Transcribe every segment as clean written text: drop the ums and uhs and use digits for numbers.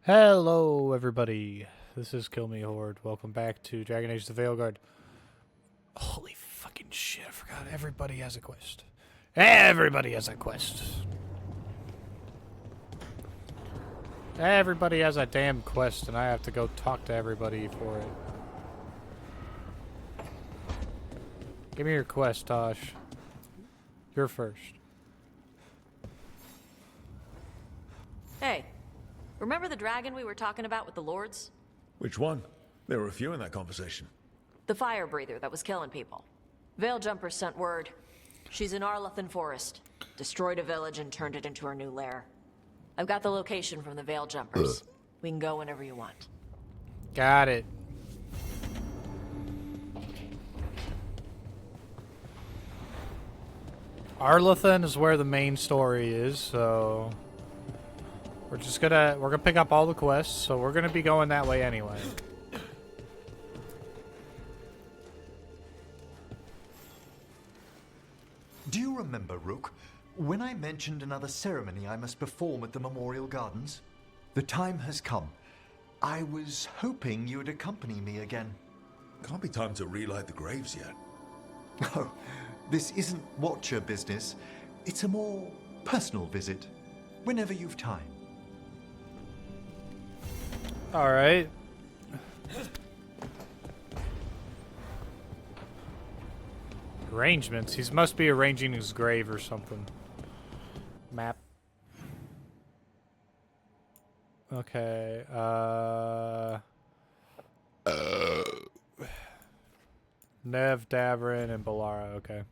Hello, everybody. This is Kill Me Horde. Welcome back to Dragon Age: The Veilguard. Holy fucking shit! I forgot. Everybody has a quest. Everybody has a quest. Everybody has a damn quest, and I have to go talk to everybody for it. Give me your quest, Tosh. You're first. Hey, remember the dragon we were talking about with the lords? Which one? There were a few in that conversation. The fire breather that was killing people. Veil Jumpers sent word. She's in Arlethan Forest. Destroyed a village and turned it into her new lair. I've got the location from the Veil Jumpers. We can go whenever you want. Got it. Arlethan is where the main story is, so we're gonna pick up all the quests, so we're gonna be going that way anyway. Do you remember, Rook, when I mentioned another ceremony I must perform at the Memorial Gardens? The time has come. I was hoping you would accompany me again. Can't be time to relight the graves yet. Oh, this isn't Watcher business. It's a more personal visit, whenever you've time. All right. Arrangements. He must be arranging his grave or something. Map. Okay. Nev, Davrin, and Balara. Okay.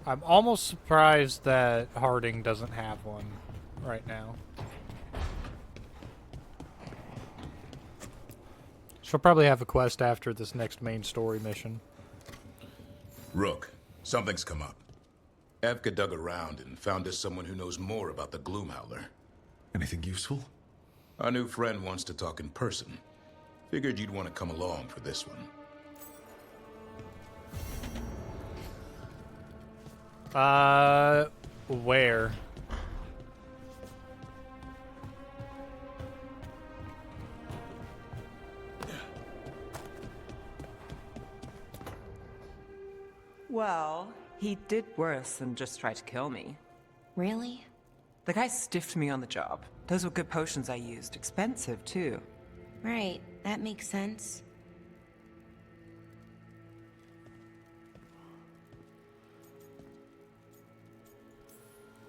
I'm almost surprised that Harding doesn't have one right now. She'll probably have a quest after this next main story mission. Rook, something's come up. Evka dug around and found us someone who knows more about the Gloomhowler. Anything useful? Our new friend wants to talk in person. Figured you'd want to come along for this one. Where? Well, he did worse than just try to kill me. Really? The guy stiffed me on the job. Those were good potions I used. Expensive, too. Right, that makes sense.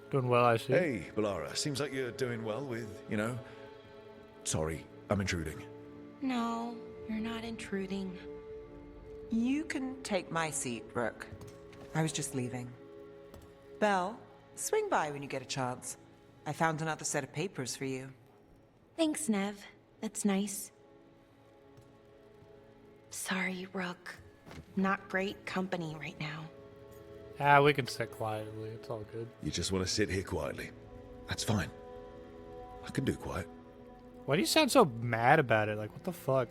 Doing well, I see. Hey, Balara. Seems like you're doing well with, Sorry, I'm intruding. No, you're not intruding. You can take my seat, Rook. I was just leaving. Belle, swing by when you get a chance. I found another set of papers for you. Thanks, Nev. That's nice. Sorry, Rook. Not great company right now. Ah, we can sit quietly. It's all good. You just want to sit here quietly. That's fine. I can do quiet. Why do you sound so mad about it? Like, what the fuck?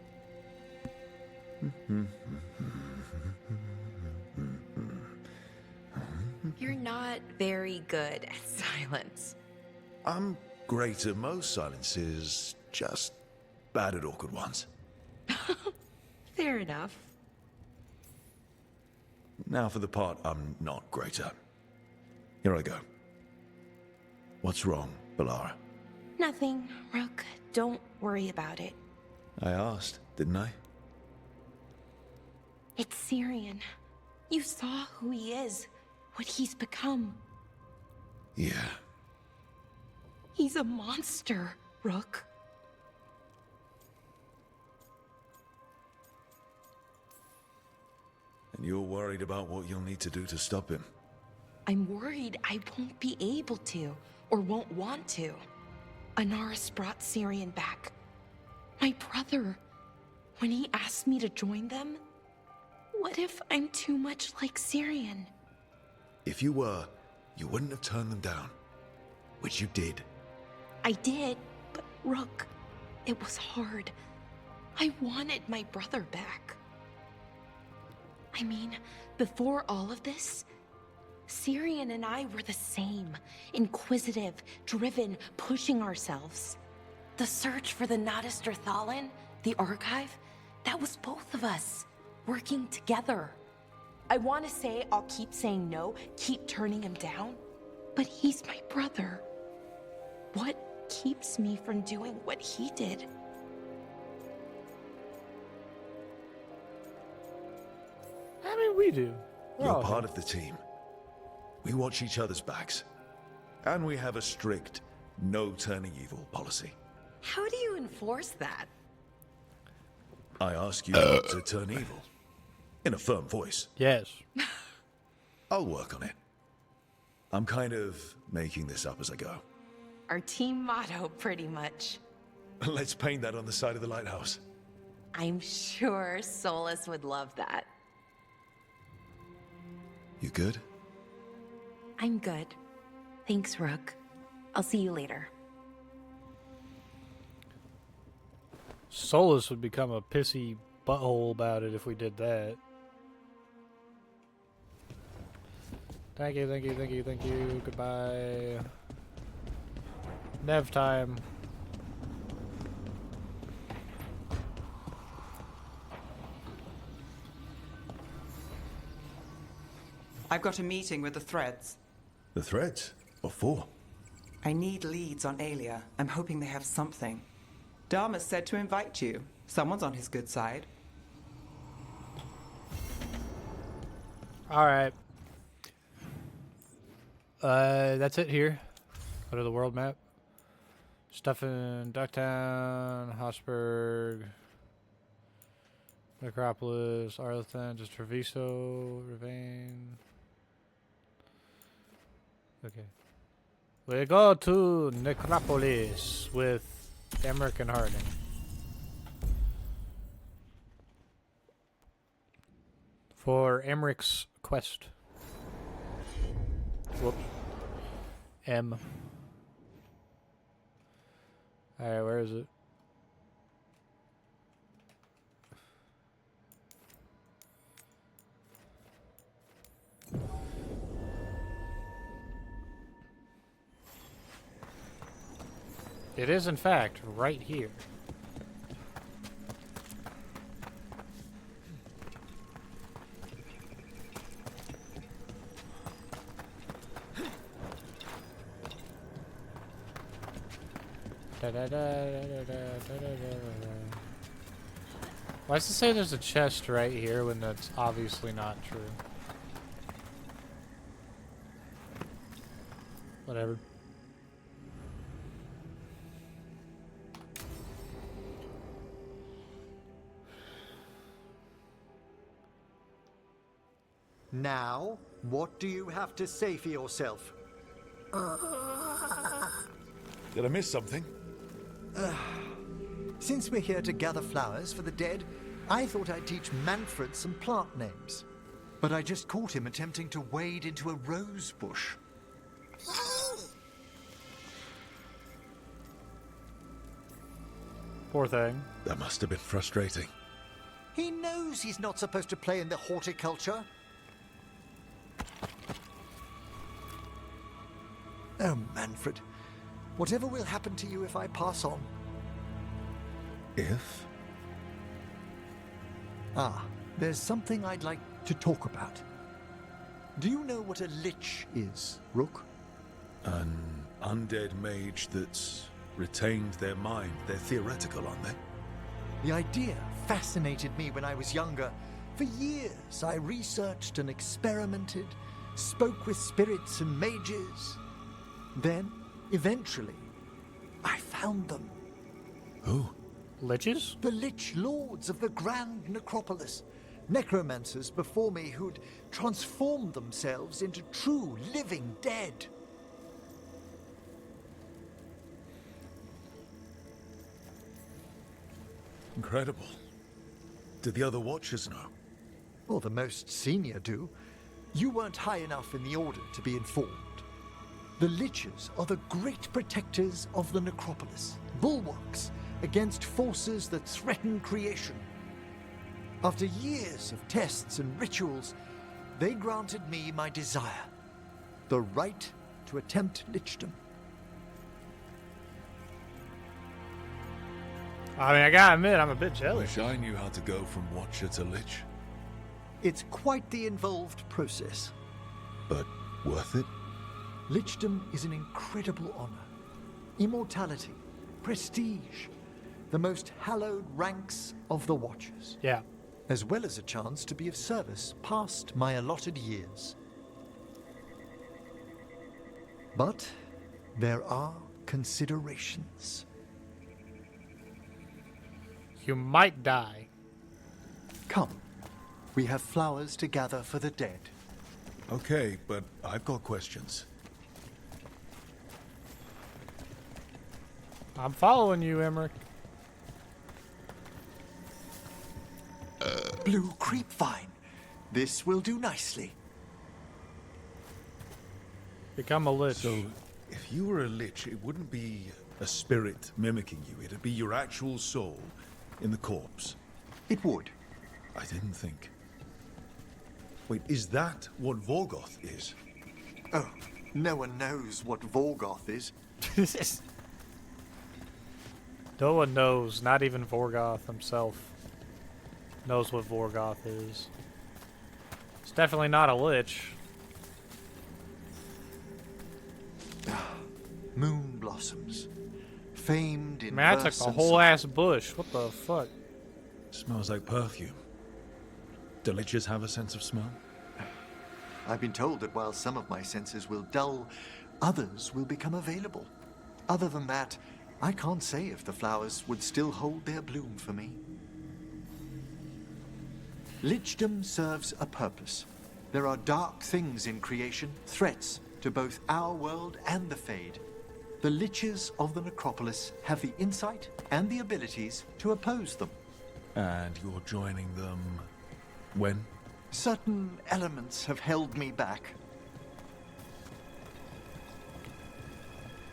You're not very good at silence. I'm great at most silences, just bad at awkward ones. Fair enough. Now for the part I'm not great at. Here I go. What's wrong, Balara? Nothing, Rook. Don't worry about it. I asked, didn't I? It's Syrian. You saw who he is, what he's become. Yeah. He's a monster, Rook. And you're worried about what you'll need to do to stop him? I'm worried I won't be able to, or won't want to. Anaris brought Syrian back. My brother. When he asked me to join them, what if I'm too much like Syrian? If you were, you wouldn't have turned them down. Which you did. I did, but Rook, it was hard. I wanted my brother back. I mean, before all of this, Syrian and I were the same. Inquisitive, driven, pushing ourselves. The search for the Nadister Thalin, the archive, that was both of us, working together. I want to say I'll keep saying no, keep turning him down, but he's my brother. What keeps me from doing what he did? I mean, we do. We're You're all part of the team. We watch each other's backs. And we have a strict no turning evil policy. How do you enforce that? I ask you not to turn evil. In a firm voice. Yes. I'll work on it. I'm kind of making this up as I go. Our team motto, pretty much. Let's paint that on the side of the lighthouse. I'm sure Solus would love that. You good? I'm good. Thanks, Rook. I'll see you later. Solus would become a pissy butthole about it if we did that. Thank you, thank you, thank you, thank you. Goodbye. Nev time. I've got a meeting with the Threads. The threads? What for? I need leads on Aelia. I'm hoping they have something. Dharma said to invite you. Someone's on his good side. Alright. That's it here. Go to the world map. Stuff in Ducktown, Hosberg, Necropolis, Arlethan, just Treviso, Ravane. Okay. We go to Necropolis with Emmerich and Harding. For Emmerich's quest. Whoops. M. Alright, where is it? It is, in fact, right here. Why does it say there's a chest right here when that's obviously not true? Whatever. Now, what do you have to say for yourself? Did I miss something? Since we're here to gather flowers for the dead, I thought I'd teach Manfred some plant names. But I just caught him attempting to wade into a rose bush. Poor thing. That must have been frustrating. He knows he's not supposed to play in the horticulture. Oh, Manfred. Whatever will happen to you if I pass on? If? Ah, there's something I'd like to talk about. Do you know what a lich is, Rook? An undead mage that's retained their mind. They're theoretical, aren't they? The idea fascinated me when I was younger. For years, I researched and experimented, spoke with spirits and mages. Then, eventually, I found them. Who? Liches? The Lich Lords of the Grand Necropolis. Necromancers before me who'd transformed themselves into true living dead. Incredible. Did the other Watchers know? Well, the most senior do. You weren't high enough in the Order to be informed. The Liches are the great protectors of the Necropolis, bulwarks against forces that threaten creation. After years of tests and rituals, they granted me my desire, the right to attempt lichdom. I mean, I gotta admit, I'm a bit jealous. Wish I knew how to go from Watcher to Lich, It's quite the involved process. but worth it? Lichdom is an incredible honor. Immortality, prestige, the most hallowed ranks of the Watchers, Yeah. as well as a chance to be of service past my allotted years. But there are considerations. You might die. Come, we have flowers to gather for the dead. Okay, but I've got questions. I'm following you, Emmerich. Blue creepvine. This will do nicely. Become a lich. So, if you were a Lich, it wouldn't be a spirit mimicking you. It'd be your actual soul in the corpse. It would. I didn't think. Wait, is that what Vorgoth is? Oh, no one knows what Vorgoth is. No one knows, not even Vorgoth himself knows what Vorgoth is. It's definitely not a lich. Moon blossoms. Famed in Man, I verse took a and whole song. ass bush. What the fuck? Smells like perfume. Do Liches have a sense of smell? I've been told that while some of my senses will dull, others will become available. Other than that, I can't say if the flowers would still hold their bloom for me. Lichdom serves a purpose. There are dark things in creation, threats to both our world and the Fade. The Liches of the Necropolis have the insight and the abilities to oppose them. And you're joining them when? Certain elements have held me back.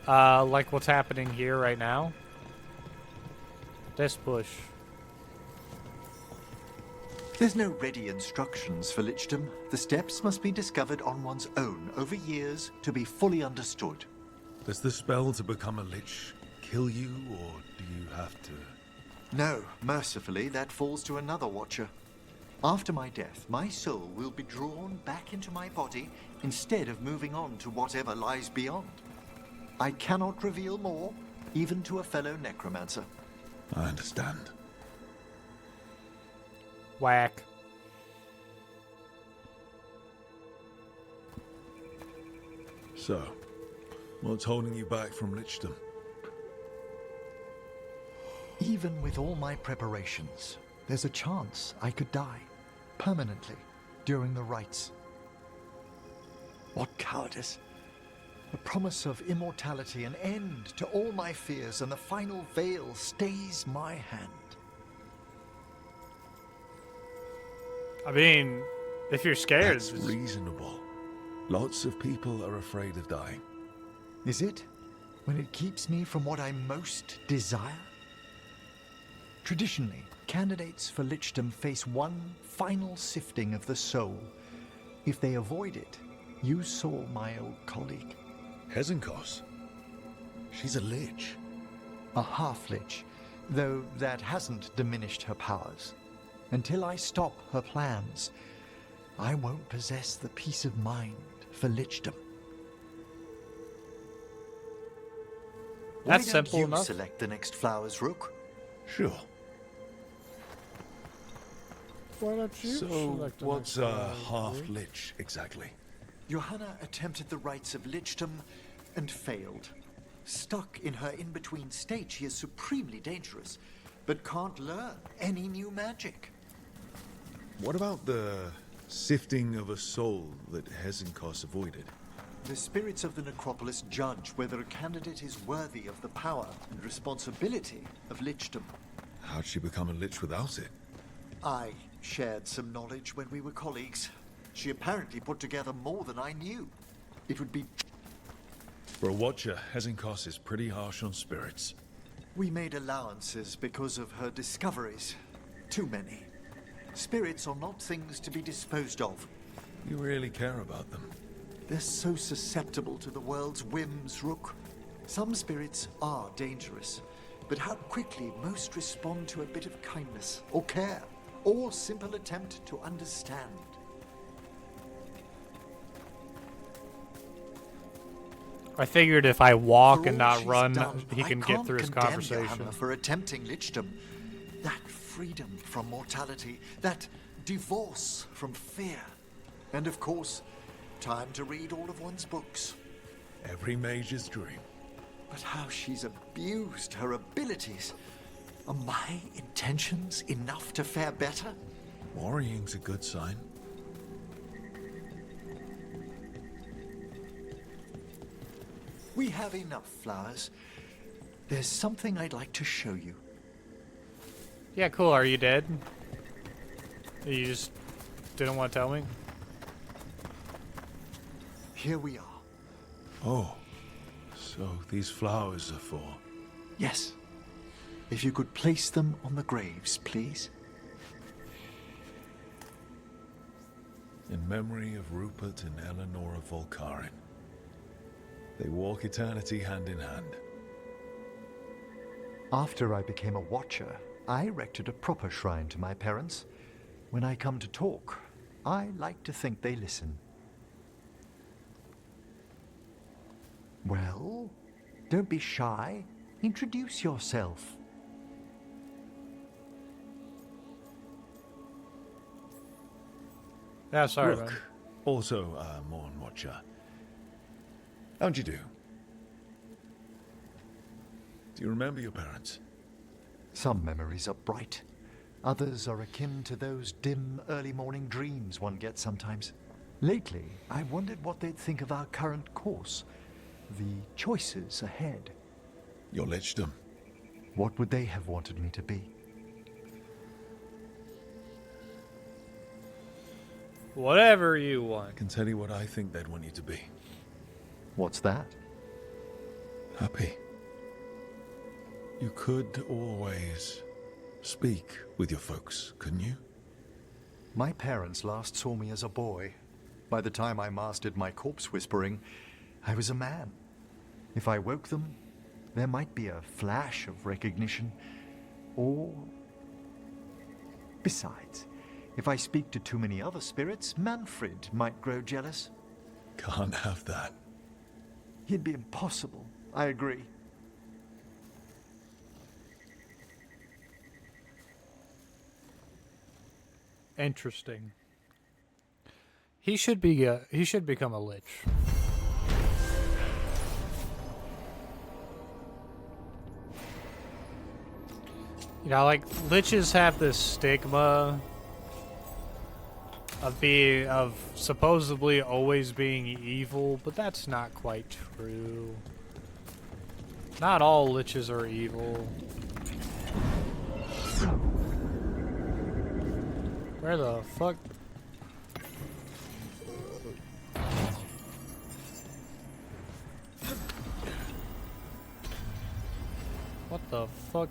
Like what's happening here right now? This bush. There's no ready instructions for Lichdom. The steps must be discovered on one's own over years to be fully understood. Does the spell to become a Lich kill you, or do you have to? No, mercifully, that falls to another Watcher. After my death, my soul will be drawn back into my body instead of moving on to whatever lies beyond. I cannot reveal more, even to a fellow necromancer. I understand. Whack. So, what's holding you back from Lichdom? Even with all my preparations, there's a chance I could die permanently during the rites. What cowardice! The promise of immortality, an end to all my fears, and the final veil stays my hand. I mean, if you're scared, That's reasonable. Lots of people are afraid of dying. Is it? When it keeps me from what I most desire? Traditionally, candidates for Lichdom face one final sifting of the soul. If they avoid it, you saw my old colleague. Hezenkos? She's a Lich. A half-Lich, though that hasn't diminished her powers. Until I stop her plans, I won't possess the peace of mind for Lichdom. That's Why simple don't you enough. select the next flowers, Rook? Sure. Why don't you So, select the what's next a one, half-Lich exactly? Johanna attempted the rites of Lichdom and failed. Stuck in her in-between state, she is supremely dangerous, but can't learn any new magic. What about the sifting of a soul that Hezenkos avoided? The spirits of the Necropolis judge whether a candidate is worthy of the power and responsibility of Lichdom. How'd she become a Lich without it? I shared some knowledge when we were colleagues. She apparently put together more than I knew. It would be... For a Watcher, Hezenkos is pretty harsh on spirits. We made allowances because of her discoveries. Too many. Spirits are not things to be disposed of. You really care about them. They're so susceptible to the world's whims, Rook. Some spirits are dangerous, but how quickly most respond to a bit of kindness, or care, or simple attempt to understand. I figured if I walk For and all not she's run, done, he I can get can't through his condemn conversation. Johanna for attempting lichdom. That freedom from mortality, that divorce from fear, and of course, time to read all of one's books. Every mage's dream. But how she's abused her abilities. Are my intentions enough to fare better? Worrying's a good sign. We have enough flowers. There's something I'd like to show you. Yeah, cool. Are you dead? You just didn't want to tell me? Here we are. Oh, so these flowers are for... Yes. If you could place them on the graves, please. In memory of Rupert and Eleanor of Volcarin. They walk eternity hand in hand. After I became a watcher, I erected a proper shrine to my parents. When I come to talk, I like to think they listen. Well, don't be shy. Introduce yourself. Yeah, sorry, Rook, man. also Morn Watcher. How'd you do? Do you remember your parents? Some memories are bright. Others are akin to those dim early morning dreams one gets sometimes. Lately, I wondered what they'd think of our current course. The choices ahead. Your lichdom. What would they have wanted me to be? Whatever you I want. can tell you what I think they'd want you to be. What's that? Happy. You could always speak with your folks, couldn't you? My parents last saw me as a boy. By the time I mastered my corpse whispering, I was a man. If I woke them, there might be a flash of recognition, or... Besides, if I speak to too many other spirits, Manfred might grow jealous. Can't have that. It'd be impossible. I agree. Interesting. He should be. He should become a lich. You know, like liches have this stigma of supposedly always being evil, but that's not quite true. Not all liches are evil. Where the fuck? What the fuck?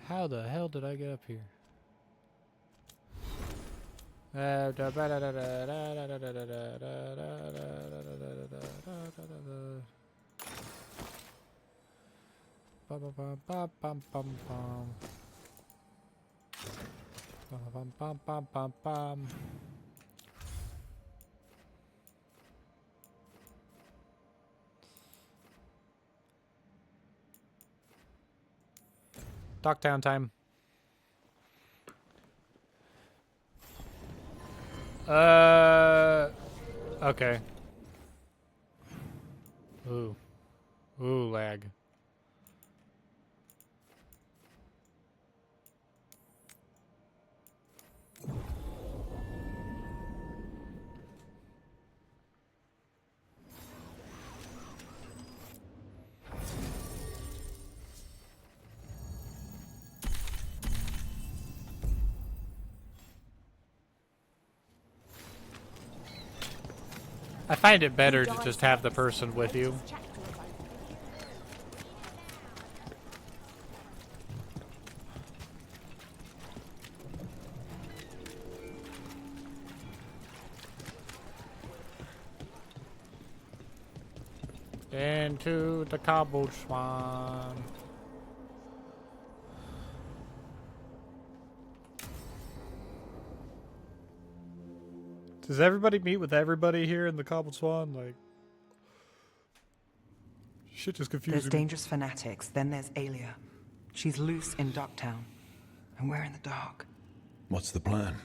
How the hell did I get up here? Docktown time. Okay. Ooh. Ooh, lag. I find it better to just have the person with you. Into the cobbled swan. Does everybody meet with everybody here in the cobbled swan? Like, shit just confusing There's me. dangerous fanatics, then there's Alia. She's loose in Ducktown, and we're in the dark. What's the plan?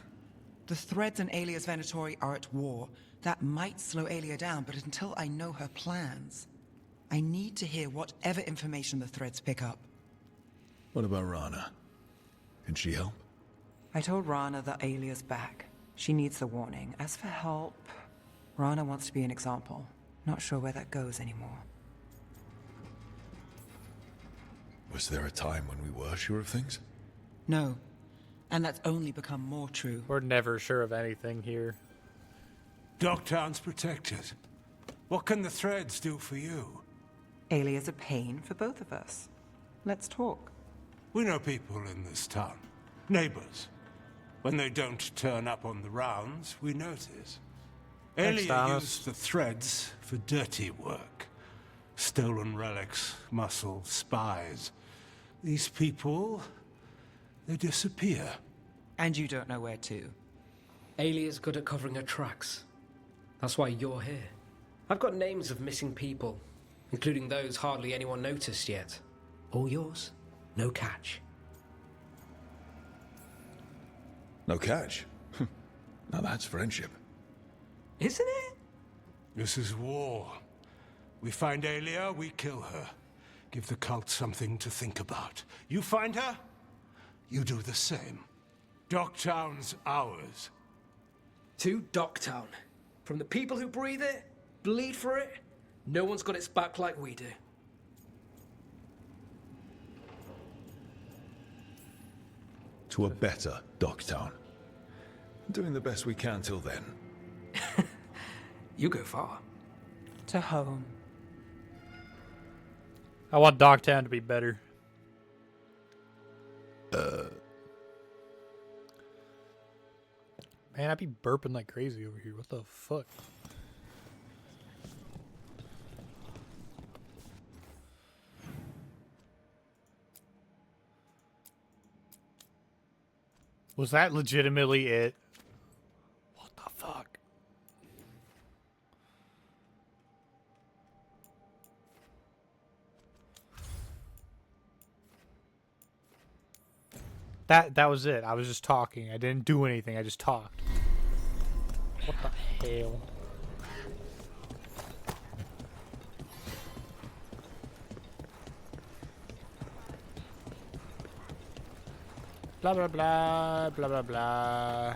The Threads and Alia's Venatori are at war. That might slow Alia down, but until I know her plans, I need to hear whatever information the Threads pick up. What about Rana? Can she help? I told Rana that Alia's back. She needs the warning. As for help, Rana wants to be an example. Not sure where that goes anymore. Was there a time when we were sure of things? No. And that's only become more true. We're never sure of anything here. Docktown's protected. What can the Threads do for you? Alia's a pain for both of us. Let's talk. We know people in this town. Neighbors. When they don't turn up on the rounds, we notice. Thanks, Alia Thomas. used the Threads for dirty work. Stolen relics, muscle, spies. These people, they disappear. And you don't know where to. Alia's good at covering her tracks. That's why you're here. I've got names of missing people, including those hardly anyone noticed yet. All yours, no catch. No catch? Now that's friendship. Isn't it? This is war. We find Alia, we kill her. Give the cult something to think about. You find her, you do the same. Docktown's ours. To Docktown. From the people who breathe it, bleed for it, no one's got its back like we do. To a better Docktown. Doing the best we can till then. You go far. To home. I want Dogtown to be better. Man, I be burping like crazy over here. What the fuck? Was that legitimately it? What the fuck? That was it. I was just talking. I didn't do anything. I just talked. What the hell? Blah blah blah blah blah blah.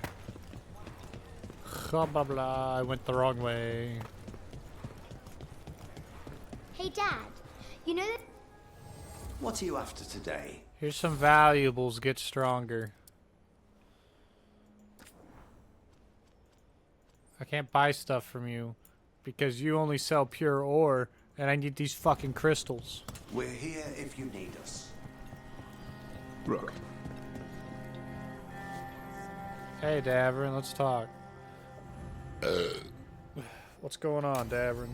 Blah blah blah. I went the wrong way. Hey, Dad. You know that... What are you after today? Here's some valuables. Get stronger. I can't buy stuff from you because you only sell pure ore, and I need these fucking crystals. We're here if you need us. Rook, Hey, Davrin, let's talk. What's going on, Davrin?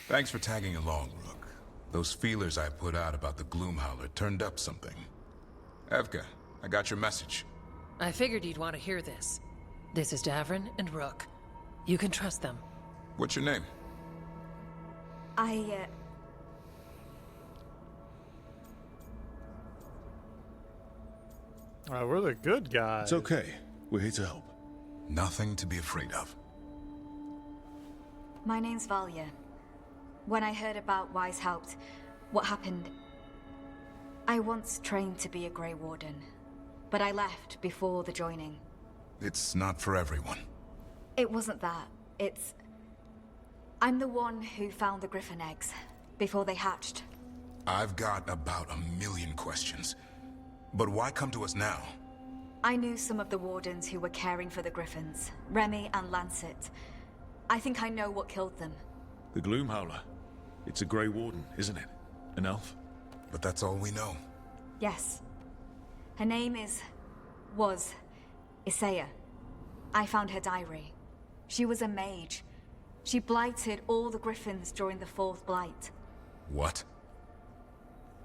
thanks for tagging along, Rook. Those feelers I put out about the Gloomhowler turned up something. Evka, I got your message. I figured you'd want to hear this. This is Davrin and Rook. You can trust them. What's your name? We're the good guys. It's okay. We're here to help. Nothing to be afraid of. My name's Valia. When I heard about Wise Helped, what happened... I once trained to be a Grey Warden, but I left before the joining. It's not for everyone. It wasn't that. It's... I'm the one who found the Griffin eggs, before they hatched. I've got about 1,000,000 questions. But why come to us now? I knew some of the Wardens who were caring for the Griffins, Remy and Lancet. I think I know what killed them. The Gloomhowler. It's a Grey Warden, isn't it? An elf? But that's all we know. Yes. Her name was Isaiah. I found her diary. She was a mage. She blighted all the griffins during the Fourth Blight. What?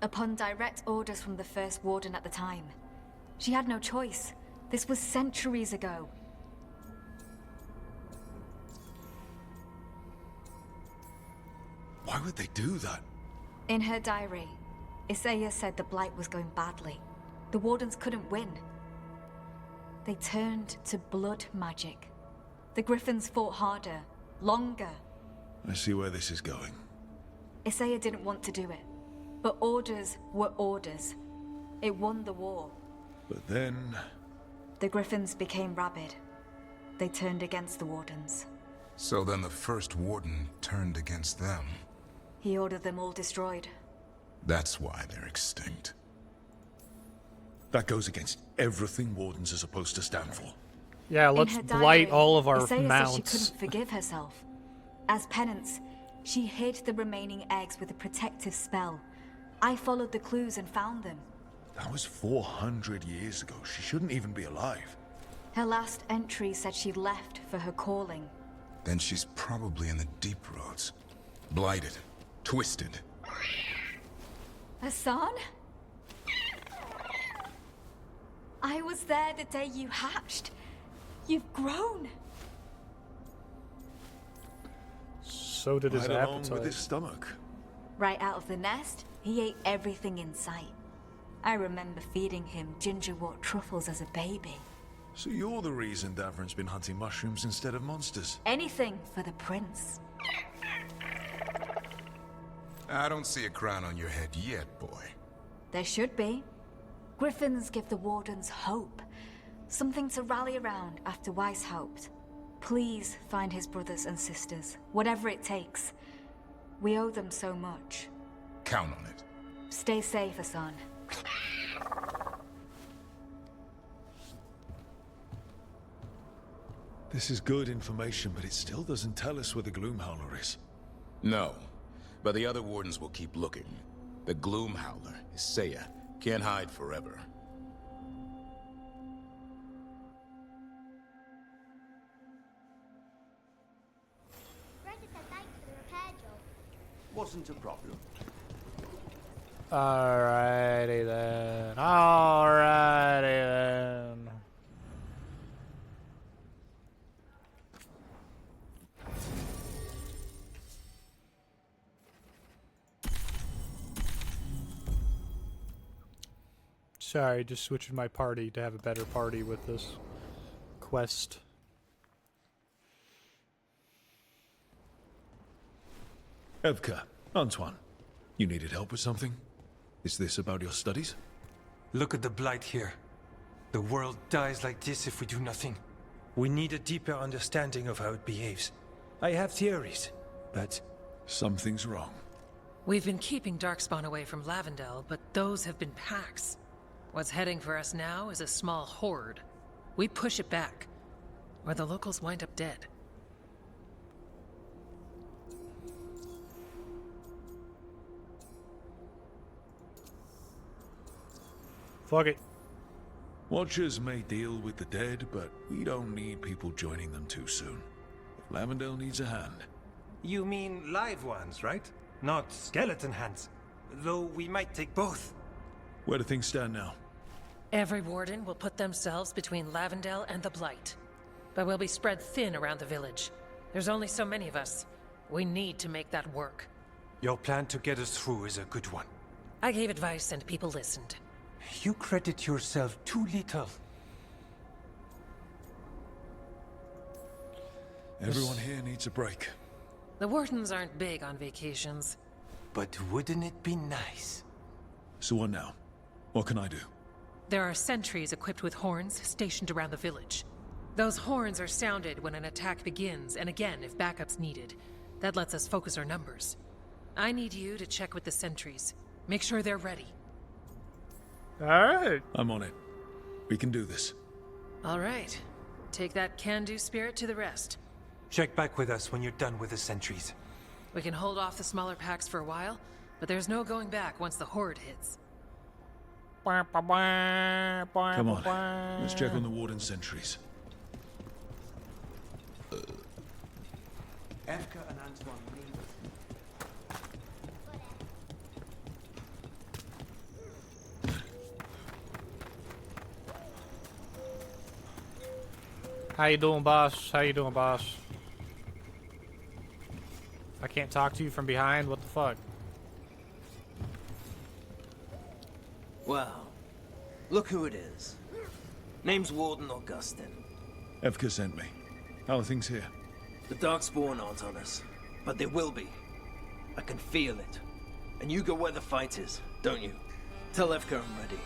Upon direct orders from the First Warden at the time. She had no choice. This was centuries ago. Why would they do that? In her diary, Isaiah said the Blight was going badly. The Wardens couldn't win. They turned to blood magic. The Griffins fought harder, longer. I see where this is going. Isaiah didn't want to do it, but orders were orders. It won the war. But then... The Griffins became rabid. They turned against the Wardens. So then the first Warden turned against them. He ordered them all destroyed. That's why they're extinct. That goes against everything Wardens are supposed to stand for. Yeah, let's blight all of our Isaiah mounts. said she couldn't forgive herself. As penance, she hid the remaining eggs with a protective spell. I followed the clues and found them. That was 400 years ago. She shouldn't even be alive. Her last entry said she left for her calling. Then she's probably in the deep roads. Blighted. Twisted. Hassan? I was there the day you hatched. You've grown. So did his Right along appetite. with his stomach. Right out of the nest, he ate everything in sight. I remember feeding him gingerwort truffles as a baby. So you're the reason Davrin's been hunting mushrooms instead of monsters. Anything for the prince. I don't see a crown on your head yet, boy. There should be. Griffins give the Wardens hope. Something to rally around after Weishaupt. Please find his brothers and sisters, whatever it takes. We owe them so much. Count on it. Stay safe, Hassan. This is good information, but it still doesn't tell us where the Gloomhowler is. No, but the other Wardens will keep looking. The Gloomhowler, Isaiah, can't hide forever. Wasn't a problem. Alrighty then. Alrighty then. Sorry, just switching my party to have a better party with this quest. Evka, Antoine, you needed help with something? Is this about your studies? Look at the blight here. The world dies like this if we do nothing. We need a deeper understanding of how it behaves. I have theories, but... Something's wrong. We've been keeping Darkspawn away from Lavendel, but those have been packs. What's heading for us now is a small horde. We push it back, or the locals wind up dead. Fuck it. Watchers may deal with the dead, but we don't need people joining them too soon. If Lavendel needs a hand... You mean live ones, right? Not skeleton hands. Though we might take both. Where do things stand now? Every warden will put themselves between Lavendel and the Blight. But we'll be spread thin around the village. There's only so many of us. We need to make that work. Your plan to get us through is a good one. I gave advice and people listened. You credit yourself too little. Everyone here needs a break. The wardens aren't big on vacations. But wouldn't it be nice? So what now? What can I do? There are sentries equipped with horns stationed around the village. Those horns are sounded when an attack begins, and again if backup's needed. That lets us focus our numbers. I need you to check with the sentries. Make sure they're ready. Alright. I'm on it. We can do this. Alright. Take that can-do spirit to the rest. Check back with us when you're done with the sentries. We can hold off the smaller packs for a while, but there's no going back once the horde hits. Come on. Let's check on the warden sentries. Evka and Antoine leave. How you doing, boss? How you doing, boss? I can't talk to you from behind? What the fuck? Well, look who it is. Name's Warden Augustin. Evka sent me. How are things here? The Darkspawn aren't on us, but they will be. I can feel it. And you go where the fight is, don't you? Tell Evka I'm ready.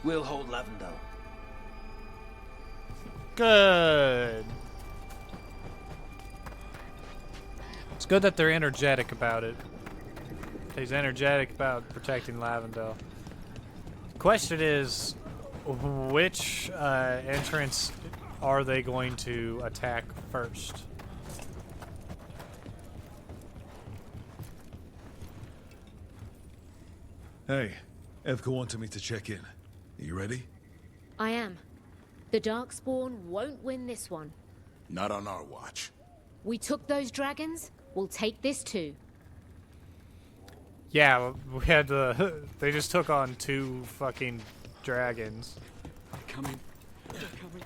We'll hold Lavendel. Good. It's good that they're energetic about it. He's energetic about protecting Lavendel. The question is, which entrance are they going to attack first? Hey, Evka wanted me to check in. Are you ready? I am. The Darkspawn won't win this one. Not on our watch. We took those dragons, we'll take this too. Yeah, we had to. They just took on 2 fucking dragons. They're coming. They're coming.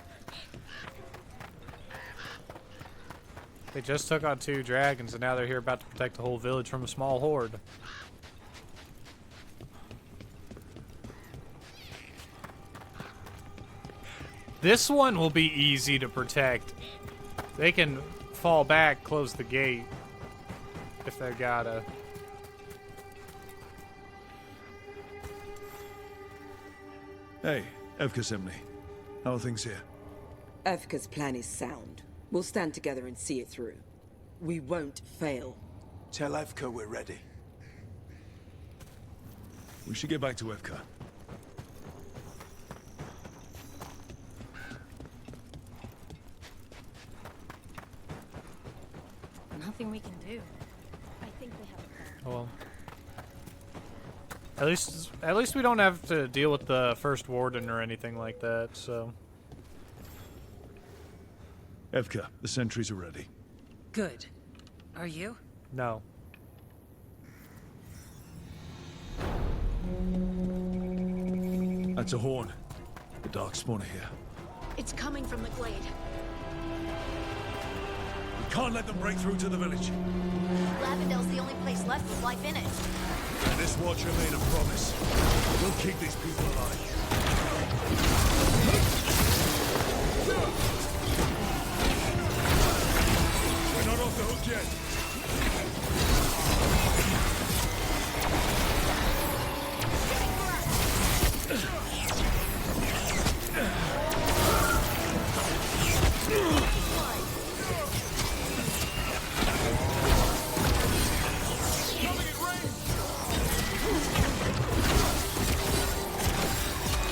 They just took on 2 dragons, and now they're here about to protect the whole village from a small horde. This one will be easy to protect. They can fall back, close the gate, if they gotta. Hey, Evka sent me. How are things here? Evka's plan is sound. We'll stand together and see it through. We won't fail. Tell Evka we're ready. We should get back to Evka. Nothing we can do. I think they have a plan. Well, at least we don't have to deal with the first warden or anything like that. So, Evka, the sentries are ready. Good. Are you? no. That's a horn. The Darkspawn are here. It's coming from the glade. We can't let them break through to the village. Lavendel's the only place left with life in it. And this Watcher made a promise. We'll keep these people alive. We're not off the hook yet.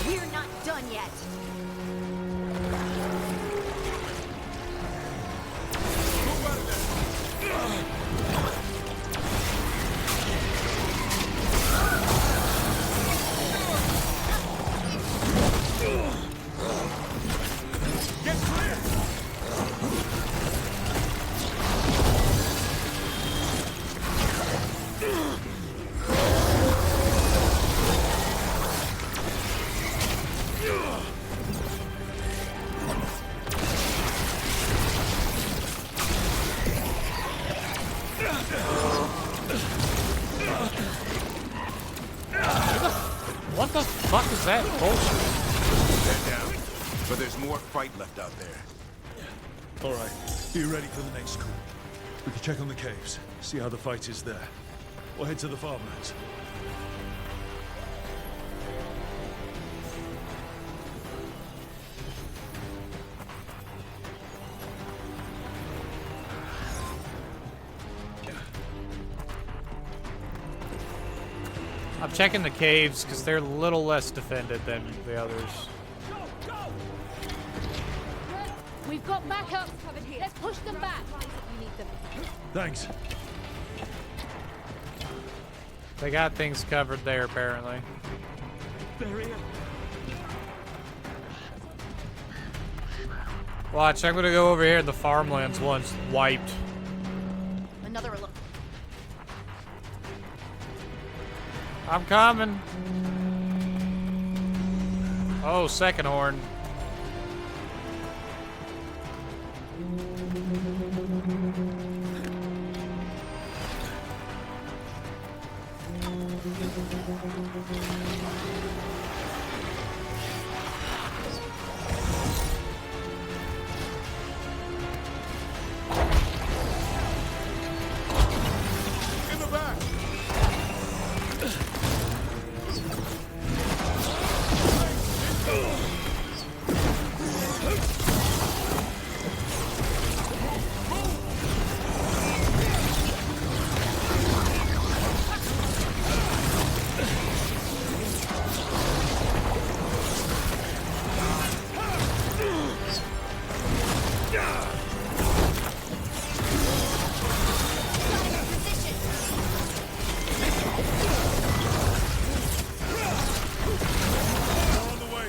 We're not done yet. What the fuck is that bullshit? They're down, but there's more fight left out there. All right, be ready for the next call. We can check on the caves, see how the fight is there. Or head to the farmlands. I'm checking the caves because they're a little less defended than the others. We've got backup. Let's push them back. Thanks. They got things covered there, apparently. Watch, I'm gonna go over here and the farmlands once wiped. another I'm coming. Oh, second horn. In the back! On the way.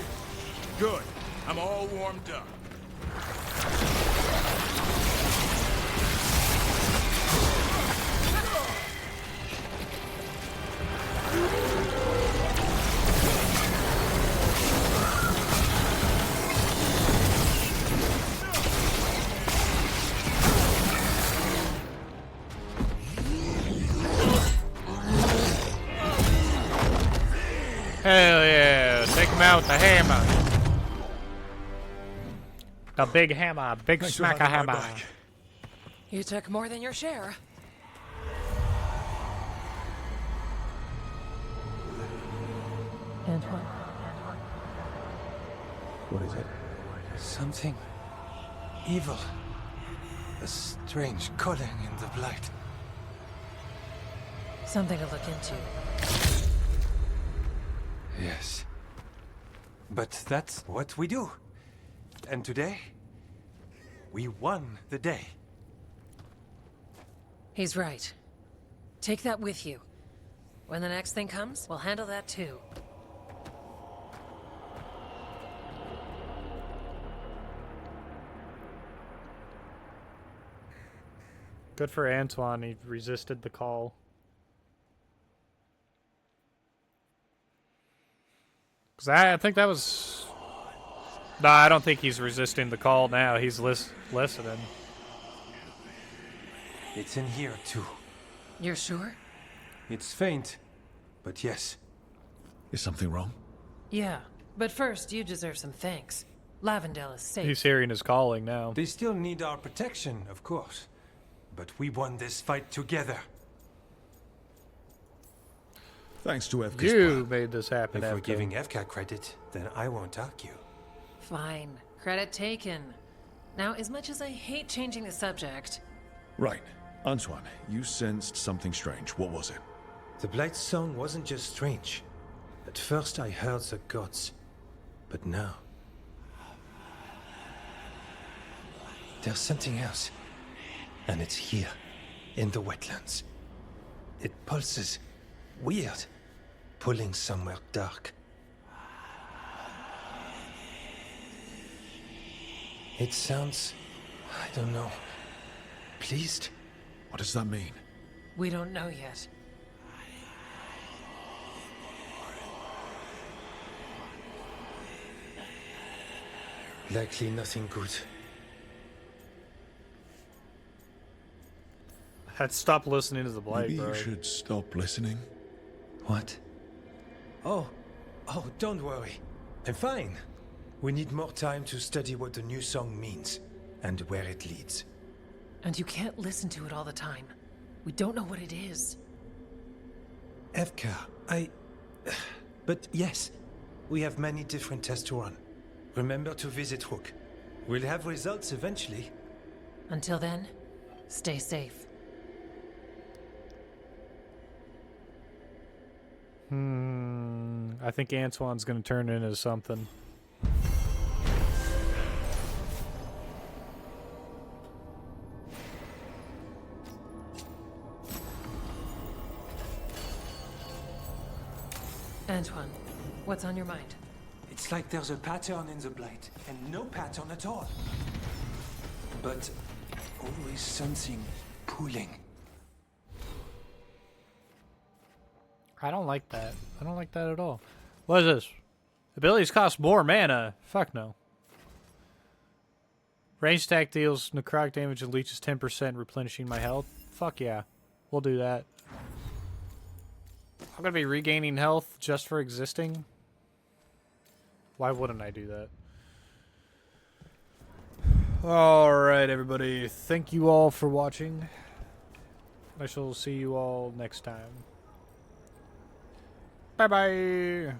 Good. I'm all warmed up. Hell yeah. Take him out with the hammer. The big hammer. Big Thanks for smack of having my hammer. back. You took more than your share. Antoine. What is it? Something evil. A strange calling in the blight. Something to look into. Yes. But that's what we do. And today, we won the day. He's right. Take that with you. When the next thing comes, we'll handle that too. Good for Antoine. He resisted the call. Because I think that was... No, I don't think he's resisting the call now. He's listening. It's in here too. You're sure? It's faint, but yes. Is something wrong? Yeah. But first, you deserve some thanks. Lavendale is safe. He's hearing his calling now. They still need our protection, of course. But we won this fight together. Thanks to Evka's You plan. made this happen, If we're Evka. giving Evka credit, then I won't argue. Fine. Credit taken. Now, as much as I hate changing the subject... Right. Antoine, you sensed something strange. What was it? The Blight's song wasn't just strange. At first I heard the gods. But now... there's something else. And it's here, in the wetlands. It pulses. Weird. Pulling somewhere dark. It sounds... I don't know. Pleased? What does that mean? We don't know yet. Likely nothing good. I'd stop listening to the blight, Maybe bro. you should stop listening. What? Oh, don't worry. I'm fine. We need more time to study what the new song means, and where it leads. And you can't listen to it all the time. We don't know what it is. Evka, But yes, we have many different tests to run. Remember to visit Rook. We'll have results eventually. Until then, stay safe. I think Antoine's gonna turn into something. Antoine, what's on your mind? It's like there's a pattern in the blight, and no pattern at all. But always something pulling. I don't like that. I don't like that at all. What is this? Abilities cost more mana. Fuck no. Range stack deals necrotic damage and leeches 10%, replenishing my health. Fuck yeah. We'll do that. I'm gonna be regaining health just for existing. Why wouldn't I do that? Alright, everybody. Thank you all for watching. I shall see you all next time. Bye-bye.